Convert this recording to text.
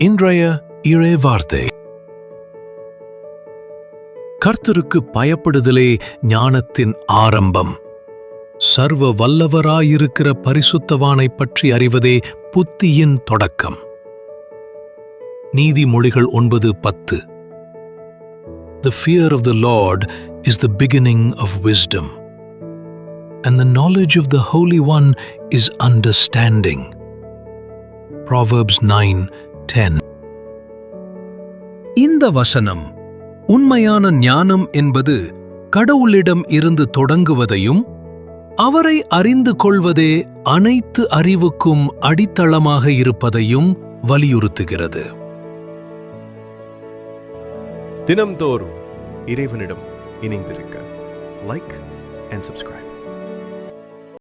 இன்றைய இறை வார்த்தை. கர்த்தருக்கு பயப்படுதலே ஞானத்தின் ஆரம்பம். சர்வ வல்லவராயிருக்கிற பரிசுத்தவானைப் பற்றி அறிவதே புத்தியின் தொடக்கம். நீதிமொழிகள் 9:10. The fear of the Lord is the beginning of wisdom, and the knowledge of the Holy One is understanding. Proverbs 9:10. இந்த வசனம் உண்மையான ஞானம் என்பது கடவுளிடம் இருந்து தொடங்குவதையும் அவரை அறிந்து கொள்வதே அனைத்து அறிவுக்கும் அடித்தளமாக இருப்பதையும் வலியுறுத்துகிறது. தினம்தோறும் இறைவனிடம் இணைந்திருக்க லைக் அண்ட் சப்ஸ்கிரைப்.